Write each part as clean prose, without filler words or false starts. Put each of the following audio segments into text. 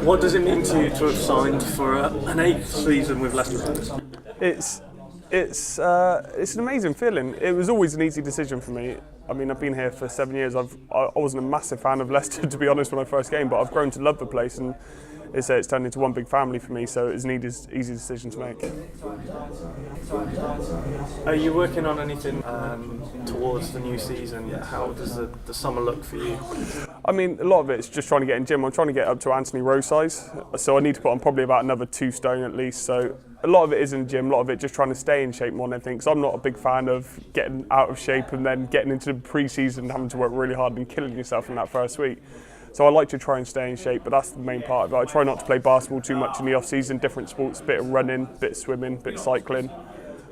What does it mean to you to have signed for an 8th season with Leicester Riders? It's an amazing feeling. It was always an easy decision for me. I mean, I've been here for 7 years. I wasn't a massive fan of Leicester, to be honest, when I first came, but I've grown to love the place, and it's turned into one big family for me, so it was an easy decision to make. Are you working on anything towards the new season? How does the summer look for you? I mean, a lot of it's just trying to get in gym. I'm trying to get up to Anthony Rowe size, so I need to put on probably about another 2 stone at least. So a lot of it is in the gym, a lot of it just trying to stay in shape more than anything, because I'm not a big fan of getting out of shape and then getting into the pre-season and having to work really hard and killing yourself in that first week. So I like to try and stay in shape, but that's the main part of it. I try not to play basketball too much in the off-season, different sports, bit of running, bit of swimming, bit of cycling,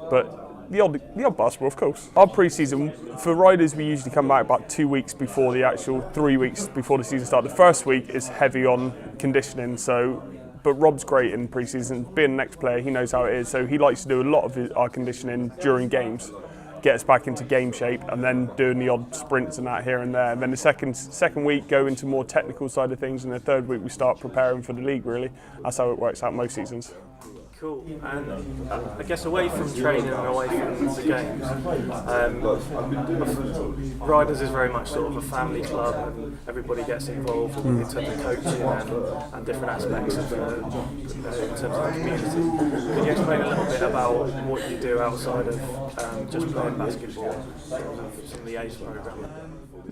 but the odd basketball, of course. Our pre-season, for Riders, we usually come back about 2 weeks before the actual 3 weeks before the season starts. The first week is heavy on conditioning, but Rob's great in pre-season. Being an ex-player, he knows how it is, so he likes to do a lot of our conditioning during games, get us back into game shape, and then doing the odd sprints and that here and there. And then the second week go into more technical side of things, and the third week we start preparing for the league, really. That's how it works out most seasons. Cool. And I guess away from training and away from the games, Riders is very much sort of a family club, and everybody gets involved in terms of coaching and different aspects of in terms of the community. Could you explain a little bit about what you do outside of just playing basketball, some of the ACE program?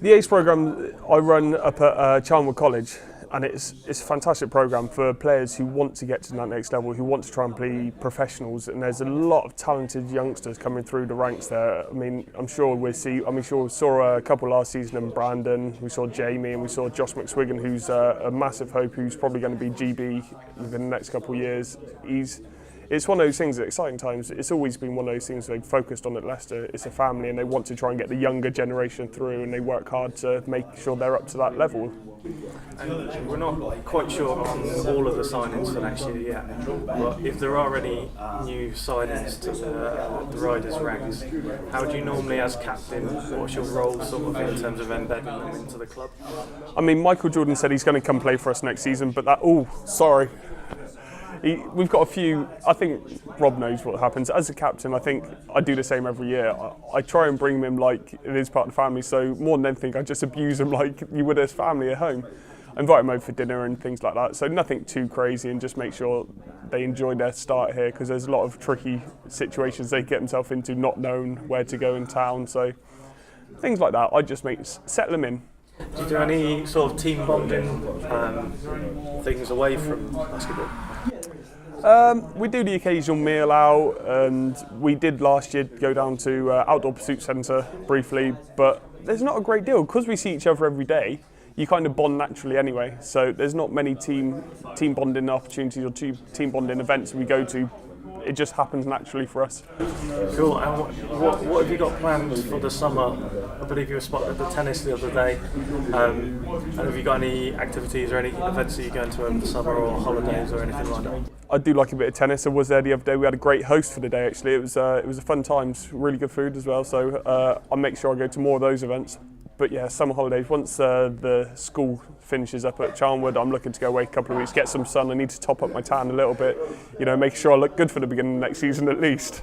The ACE program I run up at Charnwood College. And it's a fantastic programme for players who want to get to that next level, who want to try and be professionals. And there's a lot of talented youngsters coming through the ranks there. I mean, I'm sure we saw a couple last season in Brandon. We saw Jamie, and we saw Josh McSwiggan, who's a massive hope, who's probably going to be GB within the next couple of years. It's one of those things at exciting times. It's always been one of those things they've focused on at Leicester. It's a family, and they want to try and get the younger generation through, and they work hard to make sure they're up to that level. And we're not quite sure on all of the signings for next year yet, but if there are any new signings to the Riders ranks, how do you normally, as captain, what's your role sort of in terms of embedding them into the club? I mean, Michael Jordan said he's going to come play for us next season, but we've got a few. I think Rob knows what happens. As a captain, I think I do the same every year. I try and bring him in like it is part of the family, so more than anything, I just abuse him like you would as family at home. I invite him over for dinner and things like that, so nothing too crazy, and just make sure they enjoy their start here, because there's a lot of tricky situations they get themselves into, not knowing where to go in town, so things like that. I just settle them in. Do you do any sort of team bonding things away from basketball? We do the occasional meal out, and we did last year go down to Outdoor Pursuit Centre briefly, but there's not a great deal. Because we see each other every day, you kind of bond naturally anyway, so there's not many team bonding opportunities or team bonding events we go to. It just happens naturally for us. Cool. And what have you got planned for the summer? I believe you were spotted at the tennis the other day. And have you got any activities or any events that you're going to over the summer, or holidays or anything like that? I do like a bit of tennis. I was there the other day. We had a great host for the day, actually. It was a fun time, really good food as well. So I'll make sure I go to more of those events. But yeah, summer holidays, once the school finishes up at Charnwood, I'm looking to go away a couple of weeks, get some sun. I need to top up my tan a little bit, make sure I look good for the beginning of next season at least.